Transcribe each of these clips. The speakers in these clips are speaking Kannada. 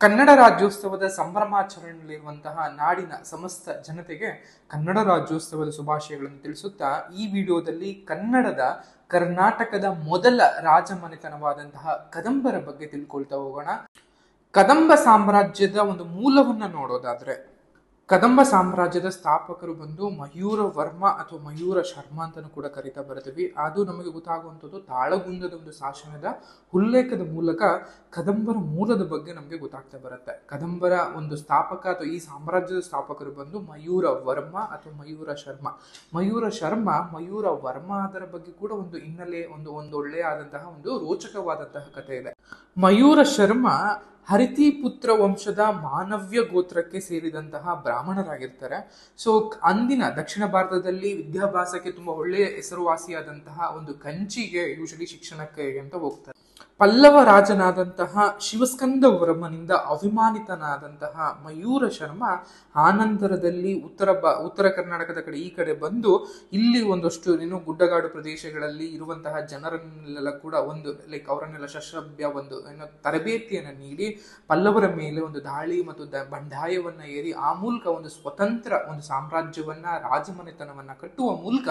ಕನ್ನಡ ರಾಜ್ಯೋತ್ಸವದ ಸಂಭ್ರಮಾಚರಣೆಯಲ್ಲಿರುವಂತಹ ನಾಡಿನ ಸಮಸ್ತ ಜನತೆಗೆ ಕನ್ನಡ ರಾಜ್ಯೋತ್ಸವದ ಶುಭಾಶಯಗಳನ್ನು ತಿಳಿಸುತ್ತಾ ಈ ವಿಡಿಯೋದಲ್ಲಿ ಕರ್ನಾಟಕದ ಮೊದಲ ರಾಜಮನೆತನವಾದಂತಹ ಕದಂಬರ ಬಗ್ಗೆ ತಿಳ್ಕೊಳ್ತಾ ಹೋಗೋಣ. ಕದಂಬ ಸಾಮ್ರಾಜ್ಯದ ಒಂದು ಮೂಲವನ್ನ ನೋಡೋದಾದ್ರೆ, ಕದಂಬ ಸಾಮ್ರಾಜ್ಯದ ಸ್ಥಾಪಕರು ಬಂದು ಮಯೂರ ವರ್ಮ ಅಥವಾ ಮಯೂರ ಶರ್ಮ ಅಂತಾನು ಕೂಡ ಕರೀತಾ ಬರ್ತೀವಿ. ಅದು ನಮಗೆ ಗೊತ್ತಾಗುವಂಥದ್ದು ತಾಳಗುಂದದ ಒಂದು ಶಾಸನದ ಉಲ್ಲೇಖದ ಮೂಲಕ ಕದಂಬರ ಮೂಲದ ಬಗ್ಗೆ ನಮಗೆ ಗೊತ್ತಾಗ್ತಾ ಬರುತ್ತೆ. ಕದಂಬರ ಒಂದು ಸ್ಥಾಪಕ ಅಥವಾ ಈ ಸಾಮ್ರಾಜ್ಯದ ಸ್ಥಾಪಕರು ಬಂದು ಮಯೂರ ವರ್ಮ ಅಥವಾ ಮಯೂರ ಶರ್ಮ. ಮಯೂರ ವರ್ಮ ಅದರ ಬಗ್ಗೆ ಕೂಡ ಒಂದು ಹಿನ್ನೆಲೆ, ಒಂದು ಒಳ್ಳೆಯಾದಂತಹ ಒಂದು ರೋಚಕವಾದಂತಹ ಕಥೆ ಇದೆ. ಮಯೂರ ಶರ್ಮ ಹರಿತಿಪುತ್ರ ವಂಶದ ಮಾನವ್ಯ ಗೋತ್ರಕ್ಕೆ ಸೇರಿದಂತಹ ಬ್ರಾಹ್ಮಣರಾಗಿರ್ತಾರೆ. ಸೊ ಅಂದಿನ ದಕ್ಷಿಣ ಭಾರತದಲ್ಲಿ ವಿದ್ಯಾಭ್ಯಾಸಕ್ಕೆ ತುಂಬಾ ಒಳ್ಳೆಯ ಹೆಸರುವಾಸಿಯಾದಂತಹ ಒಂದು ಕಂಚಿಗೆ ಯೂಶಲಿ ಶಿಕ್ಷಣಕ್ಕೆ ಅಂತ ಹೋಗ್ತಾರೆ. ಪಲ್ಲವ ರಾಜನಾದಂತಹ ಶಿವಸ್ಕಂದ ವರ್ಮನಿಂದ ಅಭಿಮಾನಿತನಾದಂತಹ ಮಯೂರ ಶರ್ಮ ಆನಂತರದಲ್ಲಿ ಉತ್ತರ ಕರ್ನಾಟಕದ ಕಡೆ ಈ ಕಡೆ ಬಂದು ಇಲ್ಲಿ ಒಂದಷ್ಟು ಗುಡ್ಡಗಾಡು ಪ್ರದೇಶಗಳಲ್ಲಿ ಇರುವಂತಹ ಜನರನ್ನೆಲ್ಲ ಕೂಡ ಅವರನ್ನೆಲ್ಲ ಶಸ್ತ್ರಭ್ಯ ತರಬೇತಿಯನ್ನು ನೀಡಿ ಪಲ್ಲವರ ಮೇಲೆ ಒಂದು ದಾಳಿ ಮತ್ತು ಬಂಡಾಯವನ್ನ ಏರಿ ಆ ಮೂಲಕ ಒಂದು ಸ್ವತಂತ್ರ ಒಂದು ಸಾಮ್ರಾಜ್ಯವನ್ನ ರಾಜಮನೆತನವನ್ನ ಕಟ್ಟುವ ಮೂಲಕ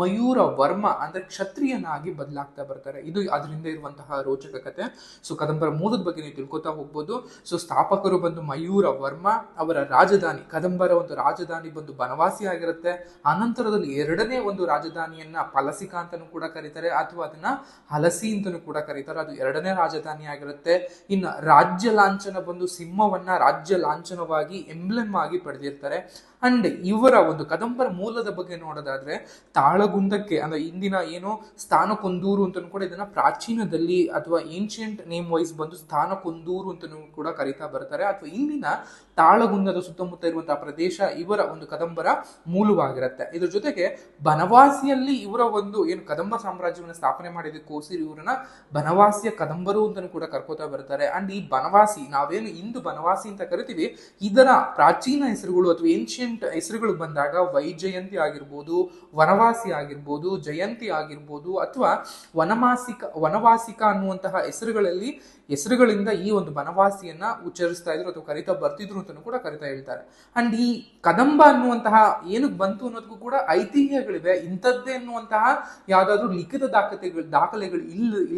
ಮಯೂರ ವರ್ಮ ಅಂದ್ರೆ ಕ್ಷತ್ರಿಯನಾಗಿ ಬದಲಾಗ್ತಾ ಬರ್ತಾರೆ. ಇದು ಅದರಿಂದ ಇರುವಂತಹ ರೋಚಕ ಕಥೆ. ಸೊ ಕದಂಬರ ಮೂಲದ ಬಗ್ಗೆ ನೀವು ತಿಳ್ಕೊತಾ ಹೋಗ್ಬೋದು. ಸೊ ಸ್ಥಾಪಕರು ಬಂದು ಮಯೂರ ವರ್ಮ, ಅವರ ರಾಜಧಾನಿ ಕದಂಬರ ಒಂದು ರಾಜಧಾನಿ ಬಂದು ಬನವಾಸಿ ಆಗಿರುತ್ತೆ. ಆನಂತರದಲ್ಲಿ ಎರಡನೇ ಒಂದು ರಾಜಧಾನಿಯನ್ನ ಪಲಸಿಕಾ ಅಂತಾನೂ ಕೂಡ ಕರೀತಾರೆ ಅಥವಾ ಅದನ್ನ ಹಲಸಿ ಅಂತಾನೂ ಕೂಡ ಕರೀತಾರೆ. ಅದು ಎರಡನೇ ರಾಜಧಾನಿ ಆಗಿರುತ್ತೆ. ಇನ್ನು ರಾಜ್ಯ ಲಾಂಛನ ಬಂದು ಸಿಂಹವನ್ನ ರಾಜ್ಯ ಲಾಂಛನವಾಗಿ ಎಂಬ್ಲೆಮ್ ಆಗಿ ಪಡೆದಿರ್ತಾರೆ. ಅಂಡ್ ಇವರ ಒಂದು ಕದಂಬರ ಮೂಲದ ಬಗ್ಗೆ ನೋಡೋದಾದ್ರೆ ತಾಳಗುಂದಕ್ಕೆ ಅಂದ್ರೆ ಇಂದಿನ ಏನು ಸ್ಥಾನಕೊಂದೂರು ಅಂತನೂ ಕೂಡ ಇದನ್ನ ಪ್ರಾಚೀನದಲ್ಲಿ ಅಥವಾ ಏನ್ಷಿಯಂಟ್ ನೇಮ್ ವೈಸ್ ಬಂದು ಸ್ಥಾನಕೊಂದೂರು ಅಂತನೂ ಕೂಡ ಕರೀತಾ ಬರ್ತಾರೆ. ಅಥವಾ ಇಂದಿನ ತಾಳಗುಂದದ ಸುತ್ತಮುತ್ತ ಇರುವಂತಹ ಪ್ರದೇಶ ಇವರ ಒಂದು ಕದಂಬರ ಮೂಲವಾಗಿರುತ್ತೆ. ಇದ್ರ ಜೊತೆಗೆ ಬನವಾಸಿಯಲ್ಲಿ ಇವರ ಒಂದು ಏನು ಕದಂಬ ಸಾಮ್ರಾಜ್ಯವನ್ನು ಸ್ಥಾಪನೆ ಮಾಡಿದಕ್ಕೋಸ್ಕರ ಇವರನ್ನ ಬನವಾಸಿಯ ಕದಂಬರು ಅಂತನೂ ಕೂಡ ಕರ್ಕೋತಾ ಬರ್ತಾರೆ. ಅಂಡ್ ಈ ಬನವಾಸಿ ನಾವೇನು ಇಂದು ಬನವಾಸಿ ಅಂತ ಕರಿತೀವಿ, ಇದರ ಪ್ರಾಚೀನ ಹೆಸರುಗಳು ಅಥವಾ ಏನ್ಷಿಯಂಟ್ ಹೆಸರುಗಳು ಬಂದಾಗ ವೈಜಯಂತಿ ಆಗಿರ್ಬೋದು, ವನವಾಸಿ ಆಗಿರ್ಬೋದು, ಜಯಂತಿ ಆಗಿರ್ಬೋದು ಅಥವಾ ವನವಾಸಿಕ ಅನ್ನುವಂತಹ ಹೆಸರುಗಳಿಂದ ಈ ಒಂದು ಬನವಾಸಿಯನ್ನ ಉಚ್ಚರಿಸ್ತಾ ಇದ್ರು ಅಥವಾ ಕರಿತಾ ಬರ್ತಿದ್ರು ಅಂತ ಕೂಡ ಕರಿತಾ ಹೇಳ್ತಾರೆ. ಅಂಡ್ ಈ ಕದಂಬ ಅನ್ನುವಂತಹ ಏನಕ್ಕೆ ಬಂತು ಅನ್ನೋದಕ್ಕೂ ಕೂಡ ಐತಿಹ್ಯಗಳಿವೆ. ಇಂಥದ್ದೇ ಅನ್ನುವಂತಹ ಯಾವ್ದಾದ್ರು ಲಿಖಿತ ದಾಖಲೆಗಳು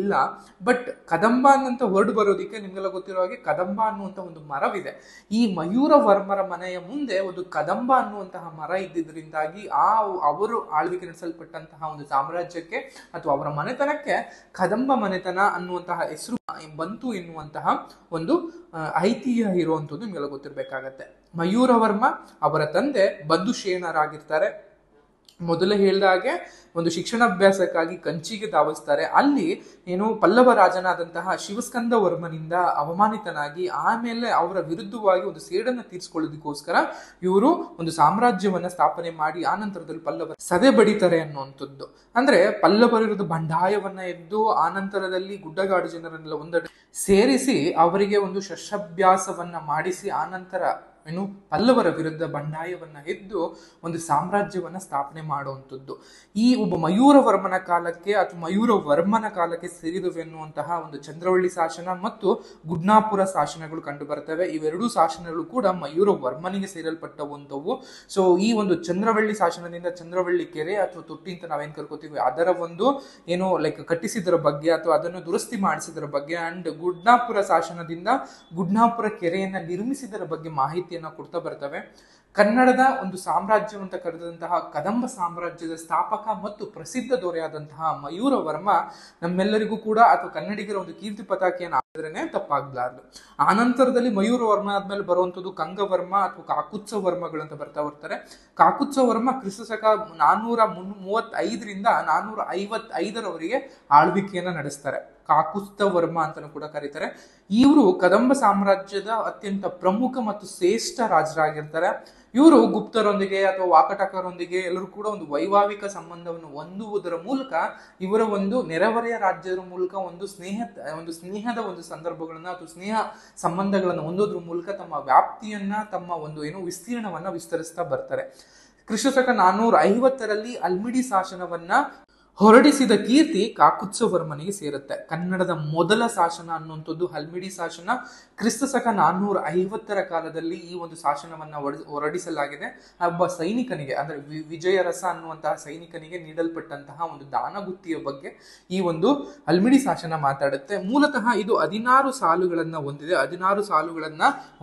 ಇಲ್ಲ. ಬಟ್ ಕದಂಬ ಅನ್ನಂತ ವರ್ಡ್ ಬರೋದಿಕ್ಕೆ ನಿಮ್ಗೆಲ್ಲ ಗೊತ್ತಿರೋ ಹಾಗೆ ಕದಂಬ ಅನ್ನುವಂತಹ ಒಂದು ಮರವಿದೆ. ಈ ಮಯೂರ ವರ್ಮರ ಮನೆಯ ಮುಂದೆ ಒಂದು ಕದಂಬ ಅನ್ನುವಂತಹ ಮರ ಇದ್ದಿದ್ರಿಂದಾಗಿ ಅವರು ಆಳ್ವಿಕೆ ನಡೆಸಲ್ಪಟ್ಟಂತಹ ಒಂದು ಸಾಮ್ರಾಜ್ಯಕ್ಕೆ ಅಥವಾ ಅವರ ಮನೆತನಕ್ಕೆ ಕದಂಬ ಮನೆತನ ಅನ್ನುವಂತಹ ಹೆಸರು ಬಂತು ಎನ್ನುವಂತಹ ಒಂದು ಐತಿಹ್ಯ ಇರುವಂತದ್ದು ನಿಮ್ಗೆಲ್ಲ ಗೊತ್ತಿರ್ಬೇಕಾಗತ್ತೆ. ಮಯೂರ ವರ್ಮ ಅವರ ತಂದೆ ಬದುಶೇನರಾಗಿರ್ತಾರೆ. ಮೊದಲೇ ಹೇಳಿದ ಹಾಗೆ ಒಂದು ಶಿಕ್ಷಣಾಭ್ಯಾಸಕ್ಕಾಗಿ ಕಂಚಿಗೆ ಧಾವಿಸ್ತಾರೆ. ಅಲ್ಲಿ ಪಲ್ಲವ ರಾಜನಾದಂತಹ ಶಿವಸ್ಕಂದ ವರ್ಮನಿಂದ ಅವಮಾನಿತನಾಗಿ ಆಮೇಲೆ ಅವರ ವಿರುದ್ಧವಾಗಿ ಒಂದು ಸೇಡನ್ನು ತೀರಿಸಿಕೊಳ್ಳೋದಕ್ಕೋಸ್ಕರ ಇವರು ಒಂದು ಸಾಮ್ರಾಜ್ಯವನ್ನ ಸ್ಥಾಪನೆ ಮಾಡಿ ಆನಂತರದಲ್ಲಿ ಪಲ್ಲವ ಸದೆ ಬಡಿತಾರೆ ಅನ್ನುವಂಥದ್ದು. ಅಂದ್ರೆ ಪಲ್ಲವರ ವಿರುದ್ಧ ಬಂಡಾಯವನ್ನ ಎದ್ದು ಆನಂತರದಲ್ಲಿ ಗುಡ್ಡಗಾಡು ಜನರನ್ನೆಲ್ಲ ಒಂದೆಡೆ ಸೇರಿಸಿ ಅವರಿಗೆ ಒಂದು ಶಸ್ತ್ರಾಭ್ಯಾಸವನ್ನ ಮಾಡಿಸಿ ಆನಂತರ ಪಲ್ಲವರ ವಿರುದ್ಧ ಬಂಡಾಯವನ್ನ ಎದ್ದು ಒಂದು ಸಾಮ್ರಾಜ್ಯವನ್ನ ಸ್ಥಾಪನೆ ಮಾಡುವಂಥದ್ದು. ಈ ಒಬ್ಬ ಮಯೂರ ವರ್ಮನ ಕಾಲಕ್ಕೆ ಅಥವಾ ಮಯೂರ ವರ್ಮನ ಕಾಲಕ್ಕೆ ಸೇರಿದವೆನ್ನುವಂತಹ ಒಂದು ಚಂದ್ರವಳ್ಳಿ ಶಾಸನ ಮತ್ತು ಗುಡ್ನಾಪುರ ಶಾಸನಗಳು ಕಂಡು ಬರ್ತವೆ. ಇವೆರಡೂ ಶಾಸನಗಳು ಕೂಡ ಮಯೂರ ವರ್ಮನಿಗೆ ಸೇರಲ್ಪಟ್ಟವಂಥವು. ಸೊ ಈ ಒಂದು ಚಂದ್ರವಳ್ಳಿ ಶಾಸನದಿಂದ ಚಂದ್ರವಳ್ಳಿ ಕೆರೆ ಅಥವಾ ತೊಟ್ಟಿ ಅಂತ ನಾವೇನ್ ಕರ್ಕೋತೀವಿ ಅದರ ಒಂದು ಕಟ್ಟಿಸಿದರ ಬಗ್ಗೆ ಅಥವಾ ಅದನ್ನು ದುರಸ್ತಿ ಮಾಡಿಸಿದರ ಬಗ್ಗೆ, ಅಂಡ್ ಗುಡ್ನಾಪುರ ಶಾಸನದಿಂದ ಗುಡ್ನಾಪುರ ಕೆರೆಯನ್ನ ನಿರ್ಮಿಸಿದರ ಬಗ್ಗೆ ಮಾಹಿತಿ ಕೊಡ್ತಾ ಬರ್ತವೆ. ಕನ್ನಡದ ಒಂದು ಸಾಮ್ರಾಜ್ಯವಂತ ಕರೆದಂತಹ ಕದಂಬ ಸಾಮ್ರಾಜ್ಯದ ಸ್ಥಾಪಕ ಮತ್ತು ಪ್ರಸಿದ್ಧ ದೊರೆಯಾದಂತಹ ಮಯೂರ ವರ್ಮ ನಮ್ಮೆಲ್ಲರಿಗೂ ಕೂಡ ಅಥವಾ ಕನ್ನಡಿಗರ ಒಂದು ಕೀರ್ತಿ ಪತಾಕೆಯನ್ನು ಆದ್ರೇನೆ ತಪ್ಪಾಗ್ಲಾರ್ದು. ಆನಂತರದಲ್ಲಿ ಮಯೂರ ವರ್ಮ ಆದ್ಮೇಲೆ ಬರುವಂತದ್ದು ಕಂಗವರ್ಮ ಅಥವಾ ಕಾಕುತ್ಸ ವರ್ಮಗಳಂತ ಬರ್ತಾರೆ. ಕಾಕುತ್ಸ ವರ್ಮ ಕ್ರಿಸ್ತಶಕ 435ರಿಂದ 455ರವರೆಗೆ ಆಳ್ವಿಕೆಯನ್ನ ನಡೆಸ್ತಾರೆ. ಕಾಕುತ್ಸ ವರ್ಮ ಅಂತಾನೂ ಕೂಡ ಕರೀತಾರೆ. ಇವರು ಕದಂಬ ಸಾಮ್ರಾಜ್ಯದ ಅತ್ಯಂತ ಪ್ರಮುಖ ಮತ್ತು ಶ್ರೇಷ್ಠ ರಾಜರಾಗಿರ್ತಾರೆ. ಇವರು ಗುಪ್ತರೊಂದಿಗೆ ಅಥವಾ ವಾಕಟಕರೊಂದಿಗೆ ಎಲ್ಲರೂ ಕೂಡ ಒಂದು ವೈವಾಹಿಕ ಸಂಬಂಧವನ್ನು ಹೊಂದುವುದರ ಮೂಲಕ ಇವರ ಒಂದು ನೆರೆಹೊರೆಯ ರಾಜ್ಯದ ಮೂಲಕ ಒಂದು ಸ್ನೇಹದ ಒಂದು ಸಂದರ್ಭಗಳನ್ನ ಅಥವಾ ಸ್ನೇಹ ಸಂಬಂಧಗಳನ್ನು ಹೊಂದೋದ್ರ ಮೂಲಕ ತಮ್ಮ ವ್ಯಾಪ್ತಿಯನ್ನ ತಮ್ಮ ಒಂದು ವಿಸ್ತೀರ್ಣವನ್ನ ವಿಸ್ತರಿಸ್ತಾ ಬರ್ತಾರೆ. ಕ್ರಿಸ್ತಶಕ 450ರಲ್ಲಿ ಅಲ್ಮಿಡಿ ಶಾಸನವನ್ನ ಹೊರಡಿಸಿದ ಕೀರ್ತಿ ಕಾಕುತ್ಸವರ್ಮನಿಗೆ ಸೇರುತ್ತೆ. ಕನ್ನಡದ ಮೊದಲ ಶಾಸನ ಅನ್ನುವಂಥದ್ದು ಹಲ್ಮಿಡಿ ಶಾಸನ. ಕ್ರಿಸ್ತಶಕ 450 ಕಾಲದಲ್ಲಿ ಈ ಒಂದು ಶಾಸನವನ್ನ ಹೊರಡಿಸಲಾಗಿದೆ. ಒಬ್ಬ ಸೈನಿಕನಿಗೆ ಅಂದ್ರೆ ವಿಜಯರಸ ಅನ್ನುವಂತಹ ಸೈನಿಕನಿಗೆ ನೀಡಲ್ಪಟ್ಟಂತಹ ಒಂದು ದಾನಗುತ್ತಿಯ ಬಗ್ಗೆ ಈ ಒಂದು ಹಲ್ಮಿಡಿ ಶಾಸನ ಮಾತಾಡುತ್ತೆ. ಮೂಲತಃ ಇದು 16 ಸಾಲುಗಳನ್ನ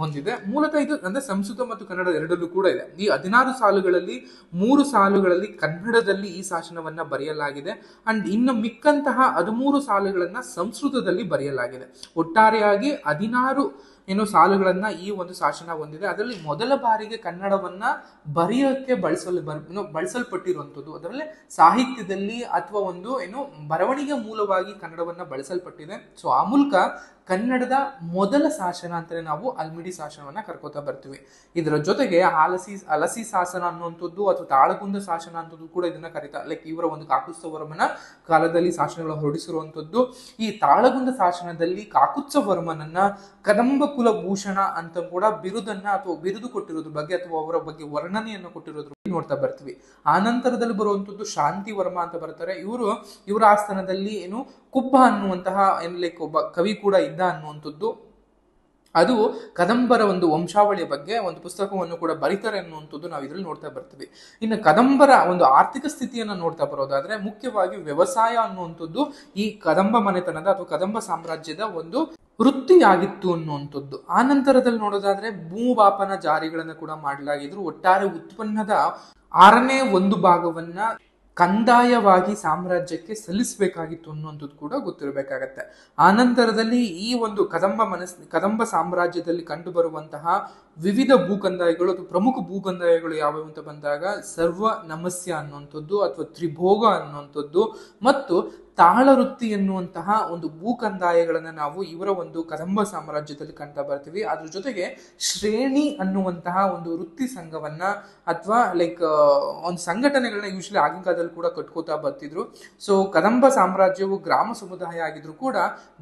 ಹೊಂದಿದೆ. ಮೂಲತಃ ಇದು ಅಂದ್ರೆ ಸಂಸ್ಕೃತ ಮತ್ತು ಕನ್ನಡ ಎರಡಲ್ಲೂ ಕೂಡ ಇದೆ. ಈ 16 ಸಾಲುಗಳಲ್ಲಿ 3 ಸಾಲುಗಳಲ್ಲಿ ಕನ್ನಡದಲ್ಲಿ ಈ ಶಾಸನವನ್ನ ಬರೆಯಲಾಗಿದೆ ಅಂಡ್ ಇನ್ನು ಮಿಕ್ಕಂತಹ 13 ಸಾಲುಗಳನ್ನ ಸಂಸ್ಕೃತದಲ್ಲಿ ಬರೆಯಲಾಗಿದೆ. ಒಟ್ಟಾರೆಯಾಗಿ 16 ಸಾಲುಗಳನ್ನ ಈ ಒಂದು ಶಾಸನ ಹೊಂದಿದೆ. ಅದರಲ್ಲಿ ಮೊದಲ ಬಾರಿಗೆ ಕನ್ನಡವನ್ನ ಬರೆಯೋಕೆ ಬಳಸಲ್ಪಟ್ಟಿರುವಂಥದ್ದು, ಅದರಲ್ಲಿ ಸಾಹಿತ್ಯದಲ್ಲಿ ಅಥವಾ ಒಂದು ಬರವಣಿಗೆ ಮೂಲವಾಗಿ ಕನ್ನಡವನ್ನ ಬಳಸಲ್ಪಟ್ಟಿದೆ. ಸೊ ಆ ಮೂಲಕ ಕನ್ನಡದ ಮೊದಲ ಶಾಸನ ಅಂತಾನೆ ನಾವು ಹಲ್ಮಿಡಿ ಶಾಸನವನ್ನ ಕರ್ಕೋತಾ ಬರ್ತೀವಿ. ಇದರ ಜೊತೆಗೆ ಅಲಸಿ ಶಾಸನ ಅನ್ನುವಂಥದ್ದು ಅಥವಾ ತಾಳಗುಂದ ಶಾಸನ ಅಂತದ್ದು ಕೂಡ ಇದನ್ನ ಕರೀತಾರೆ. ಲೈಕ್ ಇವರ ಒಂದು ಕಾಕುತ್ಸವರ್ಮನ ಕಾಲದಲ್ಲಿ ಶಾಸನಗಳು ಹೊರಡಿಸಿರುವಂಥದ್ದು. ಈ ತಾಳಗುಂದ ಶಾಸನದಲ್ಲಿ ಕಾಕುತ್ಸವರ್ಮನನ್ನ ಕದಂಬ ಕುಲಭೂಷಣ ಅಂತ ಕೂಡ ಬಿರುದನ್ನ ಅಥವಾ ಬಿರುದು ಕೊಟ್ಟಿರೋದ್ರ ಬಗ್ಗೆ ಅಥವಾ ಅವರ ಬಗ್ಗೆ ವರ್ಣನೆಯನ್ನು ಕೊಟ್ಟಿರೋದ್ರ ನೋಡ್ತಾ ಬರ್ತೀವಿ. ಆ ನಂತರದಲ್ಲಿ ಬರುವಂತದ್ದು ಶಾಂತಿವರ್ಮ ಅಂತ ಬರ್ತಾರೆ. ಇವರ ಆಸ್ಥಾನದಲ್ಲಿ ಕುಬ್ಬ ಅನ್ನುವಂತಹ ಲೈಕ್ ಒಬ್ಬ ಕವಿ ಕೂಡ ಇದ್ದ ಅನ್ನುವಂಥದ್ದು. ಅದು ಕದಂಬರ ಒಂದು ವಂಶಾವಳಿಯ ಬಗ್ಗೆ ಒಂದು ಪುಸ್ತಕವನ್ನು ಕೂಡ ಬರೀತಾರೆ ಅನ್ನುವಂಥದ್ದು ನಾವು ಇದರಲ್ಲಿ ನೋಡ್ತಾ ಬರ್ತೀವಿ. ಇನ್ನು ಕದಂಬರ ಒಂದು ಆರ್ಥಿಕ ಸ್ಥಿತಿಯನ್ನ ನೋಡ್ತಾ ಬರೋದಾದ್ರೆ ಮುಖ್ಯವಾಗಿ ವ್ಯವಸಾಯ ಅನ್ನುವಂಥದ್ದು ಈ ಕದಂಬ ಮನೆತನದ ಅಥವಾ ಕದಂಬ ಸಾಮ್ರಾಜ್ಯದ ಒಂದು ವೃತ್ತಿಯಾಗಿತ್ತು ಅನ್ನುವಂಥದ್ದು. ಆ ನಂತರದಲ್ಲಿ ನೋಡೋದಾದ್ರೆ ಭೂಮಾಪನ ಜಾರಿಗಳನ್ನ ಕೂಡ ಮಾಡಲಾಗಿದ್ರು. ಒಟ್ಟಾರೆ ಉತ್ಪನ್ನದ 6ನೇ 1 ಭಾಗವನ್ನ ಕಂದಾಯವಾಗಿ ಸಾಮ್ರಾಜ್ಯಕ್ಕೆ ಸಲ್ಲಿಸಬೇಕಾಗಿತ್ತು ಅನ್ನುವಂಥದ್ದು ಕೂಡ ಗೊತ್ತಿರಬೇಕಾಗತ್ತೆ. ಆ ನಂತರದಲ್ಲಿ ಈ ಒಂದು ಕದಂಬ ಸಾಮ್ರಾಜ್ಯದಲ್ಲಿ ಕಂಡು ಬರುವಂತಹ ವಿವಿಧ ಭೂಕಂದಾಯಗಳು ಅಥವಾ ಪ್ರಮುಖ ಭೂಕಂದಾಯಗಳು ಯಾವ್ಯಾವ ಅಂತ ಬಂದಾಗ ಸರ್ವ ನಮಸ್ಯ ಅನ್ನುವಂಥದ್ದು ಅಥವಾ ತ್ರಿಭೋಗ ಅನ್ನುವಂಥದ್ದು ಮತ್ತು ತಾಳವೃತ್ತಿ ಎನ್ನುವಂತಹ ಒಂದು ಭೂಕಂದಾಯಗಳನ್ನ ನಾವು ಇವರ ಒಂದು ಕದಂಬ ಸಾಮ್ರಾಜ್ಯದಲ್ಲಿ ಕಾಣ್ತಾ ಬರ್ತೀವಿ. ಅದ್ರ ಜೊತೆಗೆ ಶ್ರೇಣಿ ಅನ್ನುವಂತಹ ಒಂದು ವೃತ್ತಿ ಸಂಘವನ್ನ ಅಥವಾ ಲೈಕ್ ಒಂದು ಸಂಘಟನೆಗಳನ್ನ ಯೂಶಲಿ ಆಗಿನ ಕಾಲದಲ್ಲಿ ಕೂಡ ಕಟ್ಕೋತಾ ಬರ್ತಿದ್ರು. ಸೊ ಕದಂಬ ಸಾಮ್ರಾಜ್ಯವು ಗ್ರಾಮ ಸಮುದಾಯ ಆಗಿದ್ರು ಕೂಡ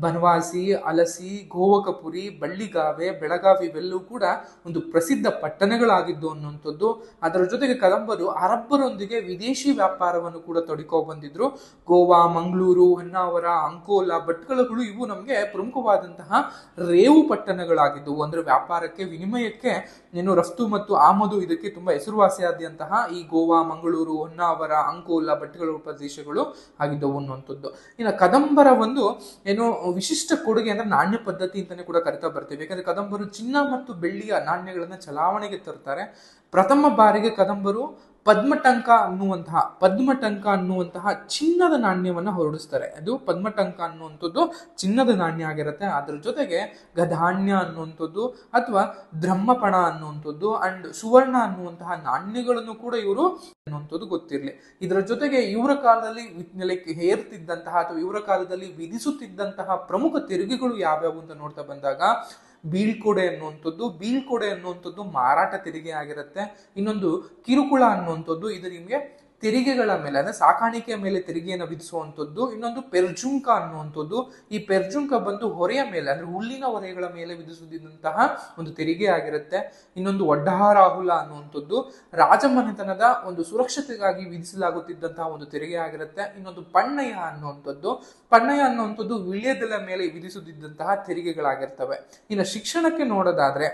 ಬನವಾಸಿ, ಅಲಸಿ, ಗೋವಕಪುರಿ, ಬಳ್ಳಿಗಾವೆ, ಬೆಳಗಾವಿ ಇವೆಲ್ಲವೂ ಕೂಡ ಒಂದು ಪ್ರಸಿದ್ಧ ಪಟ್ಟಣಗಳಾಗಿದ್ದು ಅನ್ನುವಂಥದ್ದು. ಅದರ ಜೊತೆಗೆ ಕದಂಬರು ಅರಬ್ಬರೊಂದಿಗೆ ವಿದೇಶಿ ವ್ಯಾಪಾರವನ್ನು ಕೂಡ ತೊಡಿಕೊ ಬಂದಿದ್ರು. ಗೋವಾ, ಮಂಗಳೂರು, ಹೊನ್ನಾವರ, ಅಂಕೋಲಾ, ಭಟ್ಕಳಗಳು ಇವು ನಮಗೆ ಪ್ರಮುಖವಾದಂತಹ ರೇವು ಪಟ್ಟಣಗಳಾಗಿದ್ದವು. ಅಂದ್ರೆ ವ್ಯಾಪಾರಕ್ಕೆ, ವಿನಿಮಯಕ್ಕೆ ರಫ್ತು ಮತ್ತು ಆಮದು ಇದಕ್ಕೆ ತುಂಬಾ ಹೆಸರುವಾಸಿಯಾದಂತಹ ಈ ಗೋವಾ, ಮಂಗಳೂರು, ಹೊನ್ನಾವರ, ಅಂಕೋಲಾ, ಭಟ್ಕಳ ಪ್ರದೇಶಗಳು ಆಗಿದ್ದವು ಅನ್ನುವಂಥದ್ದು. ಇನ್ನು ಕದಂಬರ ಒಂದು ವಿಶಿಷ್ಟ ಕೊಡುಗೆ ಅಂದ್ರೆ ನಾಣ್ಯ ಪದ್ಧತಿ ಅಂತಾನೆ ಕೂಡ ಕರಿತಾ ಬರ್ತೀವಿ. ಯಾಕಂದ್ರೆ ಕದಂಬರು ಚಿನ್ನ ಮತ್ತು ಬೆಳ್ಳಿಯ ನಾಣ್ಯಗಳನ್ನ ಚಲಾವಣೆಗೆ ತರ್ತಾರೆ. ಪ್ರಥಮ ಬಾರಿಗೆ ಕದಂಬರು ಪದ್ಮಟಂಕ ಅನ್ನುವಂತಹ ಚಿನ್ನದ ನಾಣ್ಯವನ್ನ ಹೊರಡಿಸ್ತಾರೆ. ಅದು ಪದ್ಮಟಂಕ ಅನ್ನುವಂಥದ್ದು ಚಿನ್ನದ ನಾಣ್ಯ ಆಗಿರುತ್ತೆ. ಅದರ ಜೊತೆಗೆ ಗಧಾನ್ಯ ಅನ್ನುವಂಥದ್ದು ಅಥವಾ ಧರ್ಮಪಣ ಅನ್ನುವಂಥದ್ದು ಅಂಡ್ ಸುವರ್ಣ ಅನ್ನುವಂತಹ ನಾಣ್ಯಗಳನ್ನು ಕೂಡ ಇವರು ಅನ್ನುವಂಥದ್ದು ಗೊತ್ತಿರಲಿ. ಇದರ ಜೊತೆಗೆ ಇವರ ಕಾಲದಲ್ಲಿ ಹೇರ್ತಿದ್ದಂತಹ ಅಥವಾ ಇವರ ಕಾಲದಲ್ಲಿ ವಿಧಿಸುತ್ತಿದ್ದಂತಹ ಪ್ರಮುಖ ತೆರಿಗೆಗಳು ಯಾವ್ಯಾವು ಅಂತ ನೋಡ್ತಾ ಬಂದಾಗ ಬೀಳ್ಕೊಡೆ ಅನ್ನುವಂಥದ್ದು ಮಾರಾಟ ತೆರಿಗೆ ಆಗಿರುತ್ತೆ. ಇನ್ನೊಂದು ಕಿರುಕುಳ ಅನ್ನುವಂಥದ್ದು ಇದು ನಿಮ್ಗೆ ತೆರಿಗೆಗಳ ಮೇಲೆ ಅಂದ್ರೆ ಸಾಕಾಣಿಕೆಯ ಮೇಲೆ ತೆರಿಗೆಯನ್ನು ವಿಧಿಸುವಂಥದ್ದು. ಇನ್ನೊಂದು ಪೆರ್ಜುಂಕ ಅನ್ನುವಂಥದ್ದು, ಈ ಪೆರ್ಜುಂಕ ಬಂದು ಹೊರೆಯ ಮೇಲೆ ಅಂದ್ರೆ ಹುಲ್ಲಿನ ಹೊರೆಗಳ ಮೇಲೆ ವಿಧಿಸುತ್ತಿದ್ದಂತಹ ಒಂದು ತೆರಿಗೆ ಆಗಿರುತ್ತೆ. ಇನ್ನೊಂದು ಒಡ್ಡಹಾರಾಹುಲ ಅನ್ನುವಂಥದ್ದು ರಾಜಮನೆತನದ ಒಂದು ಸುರಕ್ಷತೆಗಾಗಿ ವಿಧಿಸಲಾಗುತ್ತಿದ್ದಂತಹ ಒಂದು ತೆರಿಗೆ ಆಗಿರುತ್ತೆ. ಇನ್ನೊಂದು ಪಣ್ಣಯ ಅನ್ನುವಂಥದ್ದು ವಿಳ್ಯದೆಲೆ ಮೇಲೆ ವಿಧಿಸುತ್ತಿದ್ದಂತಹ ತೆರಿಗೆಗಳಾಗಿರ್ತವೆ. ಇನ್ನು ಶಿಕ್ಷಣಕ್ಕೆ ನೋಡೋದಾದ್ರೆ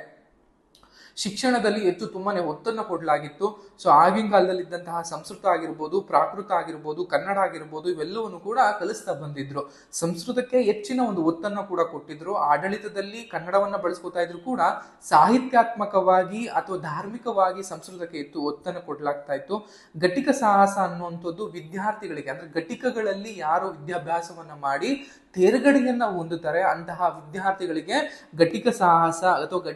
ಶಿಕ್ಷಣದಲ್ಲಿ ಹೆಚ್ಚು ತುಂಬಾನೇ ಒತ್ತನ್ನು ಕೊಡಲಾಗಿತ್ತು. ಸೊ ಆಗಿನ ಕಾಲದಲ್ಲಿ ಇದ್ದಂತಹ ಸಂಸ್ಕೃತ ಆಗಿರ್ಬೋದು, ಪ್ರಾಕೃತ ಆಗಿರ್ಬೋದು, ಕನ್ನಡ ಆಗಿರ್ಬೋದು ಇವೆಲ್ಲವನ್ನು ಕೂಡ ಕಲಿಸ್ತಾ ಬಂದಿದ್ರು. ಸಂಸ್ಕೃತಕ್ಕೆ ಹೆಚ್ಚಿನ ಒಂದು ಒತ್ತನ್ನು ಕೂಡ ಕೊಟ್ಟಿದ್ರು. ಆಡಳಿತದಲ್ಲಿ ಕನ್ನಡವನ್ನ ಬಳಸ್ಕೊತಾ ಇದ್ರು ಕೂಡ ಸಾಹಿತ್ಯಾತ್ಮಕವಾಗಿ ಅಥವಾ ಧಾರ್ಮಿಕವಾಗಿ ಸಂಸ್ಕೃತಕ್ಕೆ ಒತ್ತನ್ನು ಕೊಡಲಾಗ್ತಾ ಇತ್ತು. ಘಟಿಕ ಸಾಹಸ ಅನ್ನುವಂಥದ್ದು ವಿದ್ಯಾರ್ಥಿಗಳಿಗೆ ಅಂದ್ರೆ ಘಟಿಕಗಳಲ್ಲಿ ಯಾರು ವಿದ್ಯಾಭ್ಯಾಸವನ್ನ ಮಾಡಿ ತೇರ್ಗಡೆಯನ್ನ ಹೊಂದುತ್ತಾರೆ ಅಂತಹ ವಿದ್ಯಾರ್ಥಿಗಳಿಗೆ ಘಟಿಕ ಸಾಹಸ ಅಥವಾ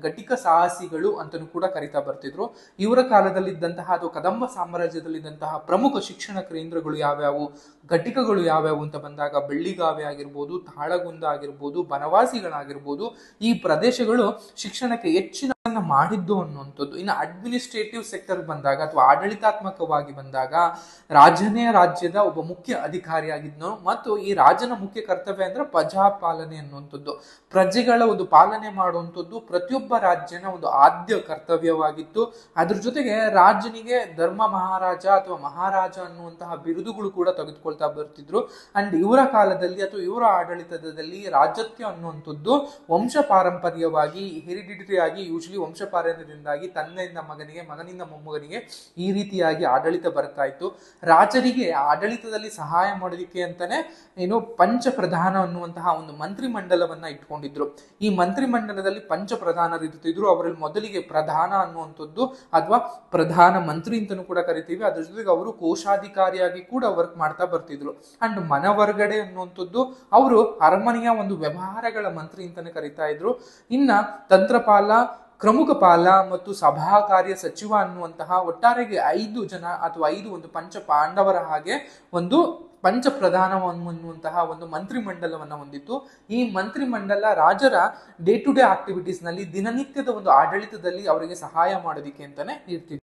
ಘಟಿಕ ಸಾಹಸಿಗಳು ಅಂತಲೂ ಕೂಡ ಕರಿತಾ ಬರ್ತಿದ್ರು. ಇವರ ಕಾಲದಲ್ಲಿದ್ದಂತಹ ಅಥವಾ ಕದಂಬ ಸಾಮ್ರಾಜ್ಯದಲ್ಲಿದ್ದಂತಹ ಪ್ರಮುಖ ಶಿಕ್ಷಣ ಕೇಂದ್ರಗಳು ಯಾವ್ಯಾವು, ಘಟಿಕಗಳು ಯಾವ್ಯಾವು ಅಂತ ಬಂದಾಗ ಬೆಳ್ಳಿಗಾವೆ ಆಗಿರ್ಬೋದು, ತಾಳಗುಂದ ಆಗಿರ್ಬೋದು, ಬನವಾಸಿಗಳಾಗಿರ್ಬೋದು ಈ ಪ್ರದೇಶಗಳು ಶಿಕ್ಷಣಕ್ಕೆ ಹೆಚ್ಚಿನ ಮಾಡಿದ್ದು ಅನ್ನುವಂಥದ್ದು. ಇನ್ನು ಅಡ್ಮಿನಿಸ್ಟ್ರೇಟಿವ್ ಸೆಕ್ಟರ್ ಬಂದಾಗ ಅಥವಾ ಆಡಳಿತಾತ್ಮಕವಾಗಿ ಬಂದಾಗ ರಾಜನೇ ರಾಜ್ಯದ ಒಬ್ಬ ಮುಖ್ಯ ಅಧಿಕಾರಿಯಾಗಿದ್ನು ಮತ್ತು ಈ ರಾಜನ ಮುಖ್ಯ ಕರ್ತವ್ಯ ಅಂದ್ರೆ ಪ್ರಜಾಪಾಲನೆ ಅನ್ನುವಂಥದ್ದು, ಪ್ರಜೆಗಳ ಒಂದು ಪಾಲನೆ ಮಾಡುವಂಥದ್ದು ಪ್ರತಿಯೊಬ್ಬ ರಾಜ್ಯನ ಒಂದು ಆದ್ಯ ಕರ್ತವ್ಯವಾಗಿತ್ತು. ಅದ್ರ ಜೊತೆಗೆ ರಾಜನಿಗೆ ಧರ್ಮ ಮಹಾರಾಜ ಅಥವಾ ಮಹಾರಾಜ ಅನ್ನುವಂತಹ ಬಿರುದುಗಳು ಕೂಡ ತೆಗೆದುಕೊಳ್ತಾ ಬರ್ತಿದ್ರು. ಅಂಡ್ ಇವರ ಕಾಲದಲ್ಲಿ ಅಥವಾ ಇವರ ಆಡಳಿತದಲ್ಲಿ ರಾಜತ್ವ ಅನ್ನುವಂಥದ್ದು ವಂಶ ಪಾರಂಪರ್ಯವಾಗಿ ಹೆರಿಡಿಟರಿ ಆಗಿ ಯೂಶಲಿ ವಂಶಪಾರಂಪರ್ಯದಿಂದಾಗಿ ತಂದೆಯಿಂದ ಮಗನಿಗೆ, ಮಗನಿಂದ ಮೊಮ್ಮಗನಿಗೆ ಈ ರೀತಿಯಾಗಿ ಆಡಳಿತ ಬರ್ತಾ ಇತ್ತು. ರಾಜರಿಗೆ ಆಡಳಿತದಲ್ಲಿ ಸಹಾಯ ಮಾಡೋದಿಕ್ಕೆ ಅಂತಾನೆ ಪಂಚ ಪ್ರಧಾನ ಅನ್ನುವಂತಹ ಒಂದು ಮಂತ್ರಿ ಮಂಡಲವನ್ನ ಇಟ್ಕೊಂಡಿದ್ರು. ಈ ಮಂತ್ರಿ ಮಂಡಲದಲ್ಲಿ ಪಂಚ ಪ್ರಧಾನರು ಇರ್ತಿದ್ರು. ಅವರಲ್ಲಿ ಮೊದಲಿಗೆ ಪ್ರಧಾನ ಅನ್ನುವಂಥದ್ದು ಅಥವಾ ಪ್ರಧಾನ ಮಂತ್ರಿ ಅಂತಾನೂ ಕೂಡ ಕರಿತೀವಿ. ಅದ್ರ ಜೊತೆಗೆ ಅವರು ಕೋಶಾಧಿಕಾರಿಯಾಗಿ ಕೂಡ ವರ್ಕ್ ಮಾಡ್ತಾ ಬರ್ತಿದ್ರು. ಅಂಡ್ ಮನವರ್ಗಡೆ ಅನ್ನುವಂಥದ್ದು ಅವರು ಅರಮನೆಯ ಒಂದು ವ್ಯವಹಾರಗಳ ಮಂತ್ರಿ ಅಂತಾನೆ ಕರಿತಾ ಇದ್ರು. ಇನ್ನ ತಂತ್ರಪಾಲ, ಪ್ರಮುಖ ಪಾಲ ಮತ್ತು ಸಭಾ ಕಾರ್ಯ ಸಚಿವ ಅನ್ನುವಂತಹ ಒಟ್ಟಾರೆಗೆ 5 ಜನ ಅಥವಾ 5 ಒಂದು ಪಂಚ ಪಾಂಡವರ ಹಾಗೆ ಒಂದು ಪಂಚ ಪ್ರಧಾನವನ್ನುವಂತಹ ಒಂದು ಮಂತ್ರಿ ಮಂಡಲವನ್ನ ಹೊಂದಿತ್ತು. ಈ ಮಂತ್ರಿ ಮಂಡಲ ರಾಜರ ಡೇ ಟು ಡೇ ಆಕ್ಟಿವಿಟೀಸ್ ನಲ್ಲಿ, ದಿನನಿತ್ಯದ ಒಂದು ಆಡಳಿತದಲ್ಲಿ ಅವರಿಗೆ ಸಹಾಯ ಮಾಡೋದಿಕ್ಕೆ ಅಂತಾನೆ ಇರ್ತಿತ್ತು.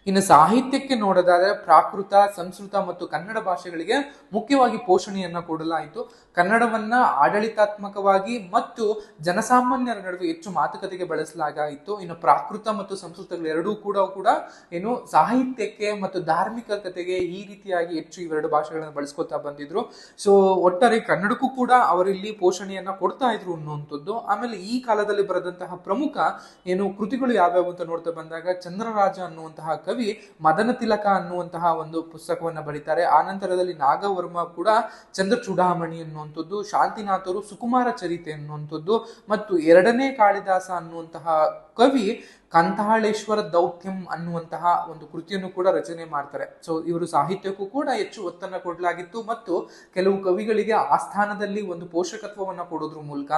ಇನ್ನು ಸಾಹಿತ್ಯಕ್ಕೆ ನೋಡೋದಾದ್ರೆ ಪ್ರಾಕೃತ, ಸಂಸ್ಕೃತ ಮತ್ತು ಕನ್ನಡ ಭಾಷೆಗಳಿಗೆ ಮುಖ್ಯವಾಗಿ ಪೋಷಣೆಯನ್ನ ಕೊಡಲಾಯಿತು. ಕನ್ನಡವನ್ನ ಆಡಳಿತಾತ್ಮಕವಾಗಿ ಮತ್ತು ಜನಸಾಮಾನ್ಯರ ನಡುವೆ ಹೆಚ್ಚು ಮಾತುಕತೆಗೆ ಬಳಸಲಾಯಿತು. ಇನ್ನು ಪ್ರಾಕೃತ ಮತ್ತು ಸಂಸ್ಕೃತಗಳು ಎರಡೂ ಕೂಡ ಸಾಹಿತ್ಯಕ್ಕೆ ಮತ್ತು ಧಾರ್ಮಿಕತೆಗೆ ಈ ರೀತಿಯಾಗಿ ಹೆಚ್ಚು ಇವೆರಡು ಭಾಷೆಗಳನ್ನು ಬಳಸ್ಕೊತಾ ಬಂದಿದ್ರು. ಸೊ ಒಟ್ಟಾರೆ ಕನ್ನಡಕ್ಕೂ ಕೂಡ ಅವರಿಲ್ಲಿ ಪೋಷಣೆಯನ್ನ ಕೊಡ್ತಾ ಇದ್ರು ಅನ್ನುವಂಥದ್ದು. ಆಮೇಲೆ ಈ ಕಾಲದಲ್ಲಿ ಬರೆದಂತಹ ಪ್ರಮುಖ ಕೃತಿಗಳು ಯಾವ್ಯಾವು ಅಂತ ನೋಡ್ತಾ ಬಂದಾಗ ಚಂದ್ರರಾಜ ಅನ್ನುವಂತಹ ಕವಿ ಮದನ ತಿಲಕ ಅನ್ನುವಂತಹ ಒಂದು ಪುಸ್ತಕವನ್ನ ಬರೀತಾರೆ. ಆ ನಂತರದಲ್ಲಿ ನಾಗವರ್ಮ ಕೂಡ ಚಂದ್ರಚೂಡಾಮಣಿ ಅನ್ನುವಂಥದ್ದು, ಶಾಂತಿನಾಥರು ಸುಕುಮಾರ ಚರಿತೆ ಅನ್ನುವಂಥದ್ದು ಮತ್ತು 2ನೇ ಕಾಳಿದಾಸ ಅನ್ನುವಂತಹ ಕವಿ ಕಂತಾಳೇಶ್ವರ ದೌತ್ಯಂ ಅನ್ನುವಂತಹ ಒಂದು ಕೃತಿಯನ್ನು ಕೂಡ ರಚನೆ ಮಾಡ್ತಾರೆ. ಸೊ ಇವರು ಸಾಹಿತ್ಯಕ್ಕೂ ಕೂಡ ಹೆಚ್ಚು ಒತ್ತನ್ನು ಕೊಡಲಾಗಿತ್ತು ಮತ್ತು ಕೆಲವು ಕವಿಗಳಿಗೆ ಆಸ್ಥಾನದಲ್ಲಿ ಒಂದು ಪೋಷಕತ್ವವನ್ನು ಕೊಡೋದ್ರ ಮೂಲಕ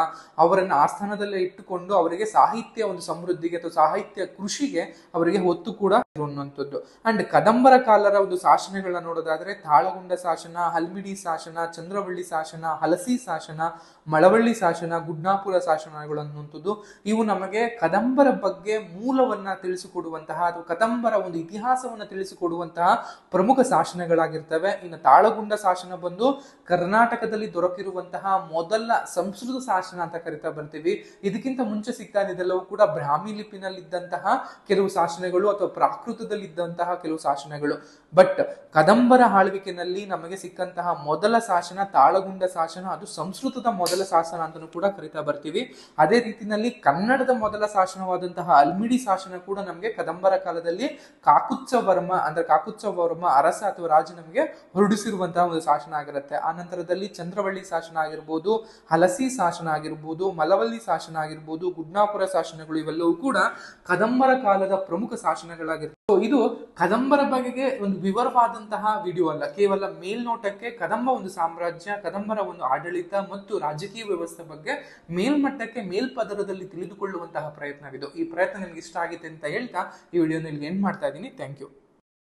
ಅವರನ್ನು ಆಸ್ಥಾನದಲ್ಲೇ ಇಟ್ಟುಕೊಂಡು ಅವರಿಗೆ ಸಾಹಿತ್ಯ ಒಂದು ಸಮೃದ್ಧಿಗೆ ಅಥವಾ ಸಾಹಿತ್ಯ ಕೃಷಿಗೆ ಅವರಿಗೆ ಒತ್ತು ಕೂಡ ಅನ್ನುವಂಥದ್ದು. ಅಂಡ್ ಕದಂಬರ ಕಾಲರ ಒಂದು ಶಾಸನಗಳನ್ನ ನೋಡೋದಾದ್ರೆ ತಾಳಗುಂಡ ಶಾಸನ, ಹಲ್ಮಿಡಿ ಶಾಸನ, ಚಂದ್ರವಳ್ಳಿ ಶಾಸನ, ಹಲಸಿ ಶಾಸನ, ಮಳವಳ್ಳಿ ಶಾಸನ, ಗುಡ್ನಾಪುರ ಶಾಸನಗಳು ಅನ್ನುವಂಥದ್ದು ಇವು ನಮಗೆ ಕದಂಬರ ಬಗ್ಗೆ ಮೂಲವನ್ನ ತಿಳಿಸಿಕೊಡುವಂತಹ ಅಥವಾ ಕದಂಬರ ಒಂದು ಇತಿಹಾಸವನ್ನ ತಿಳಿಸಿಕೊಡುವಂತಹ ಪ್ರಮುಖ ಶಾಸನಗಳಾಗಿರ್ತವೆ. ಇನ್ನು ತಾಳಗುಂಡ ಶಾಸನ ಬಂದು ಕರ್ನಾಟಕದಲ್ಲಿ ದೊರಕಿರುವಂತಹ ಮೊದಲ ಸಂಸ್ಕೃತ ಶಾಸನ ಅಂತ ಕರಿತಾ ಬರ್ತೀವಿ. ಇದಕ್ಕಿಂತ ಮುಂಚೆ ಇದೆಲ್ಲವೂ ಕೂಡ ಬ್ರಾಹ್ಮಿ ಲಿಪಿನಲ್ಲಿದ್ದಂತಹ ಕೆಲವು ಶಾಸನಗಳು ಅಥವಾ ಪ್ರಾಕೃತದಲ್ಲಿ ಇದ್ದಂತಹ ಕೆಲವು ಶಾಸನಗಳು. ಬಟ್ ಕದಂಬರ ಆಳ್ವಿಕೆಯಲ್ಲಿ ನಮಗೆ ಸಿಕ್ಕಂತಹ ಮೊದಲ ಶಾಸನ ತಾಳಗುಂಡ ಶಾಸನ, ಅದು ಸಂಸ್ಕೃತದ ಮೊದಲ ಶಾಸನ ಅಂತಲೂ ಕೂಡ ಕರಿತಾ ಬರ್ತೀವಿ. ಅದೇ ರೀತಿಯಲ್ಲಿ ಕನ್ನಡದ ಮೊದಲ ಶಾಸನವಾದಂತಹ ಹಲ್ಮಿಡಿ ಶಾಸನ ಕೂಡ ನಮಗೆ ಕದಂಬರ ಕಾಲದಲ್ಲಿ ಕಾಕುತ್ಸವರ್ಮ ಅರಸ ಅಥವಾ ರಾಜ ನಮಗೆ ಹೊರಡಿಸಿರುವಂತಹ ಒಂದು ಶಾಸನ ಆಗಿರುತ್ತೆ. ಆ ನಂತರದಲ್ಲಿ ಚಂದ್ರವಳ್ಳಿ ಶಾಸನ ಆಗಿರ್ಬೋದು, ಹಲಸಿ ಶಾಸನ ಆಗಿರ್ಬೋದು, ಮಲವಳ್ಳಿ ಶಾಸನ ಆಗಿರ್ಬೋದು, ಗುಡ್ನಾಪುರ ಶಾಸನಗಳು ಇವೆಲ್ಲವೂ ಕೂಡ ಕದಂಬರ ಕಾಲದ ಪ್ರಮುಖ ಶಾಸನಗಳಾಗಿರ್ತವೆ. ಇದು ಕದಂಬರ ಬಗೆಗೆ ಒಂದು ವಿವರವಾದಂತಹ ವಿಡಿಯೋ ಅಲ್ಲ, ಕೇವಲ ಮೇಲ್ನೋಟಕ್ಕೆ ಕದಂಬ ಒಂದು ಸಾಮ್ರಾಜ್ಯ, ಕದಂಬರ ಒಂದು ಆಡಳಿತ ಮತ್ತು ರಾಜಕೀಯ ವ್ಯವಸ್ಥೆ ಬಗ್ಗೆ ಮೇಲ್ಮಟ್ಟಕ್ಕೆ ಮೇಲ್ಪದರದಲ್ಲಿ ತಿಳಿದುಕೊಳ್ಳುವಂತಹ ಪ್ರಯತ್ನವಿದು. ಈ ಪ್ರಯತ್ನ ನಿಮ್ಗೆ ಇಷ್ಟ ಆಗಿದೆ ಅಂತ ಹೇಳ್ತಾ ಈ ವಿಡಿಯೋನ ಇಲ್ಲಿ ಎಂಡ್ ಮಾಡ್ತಾ ಇದ್ದೀನಿ. Thank you.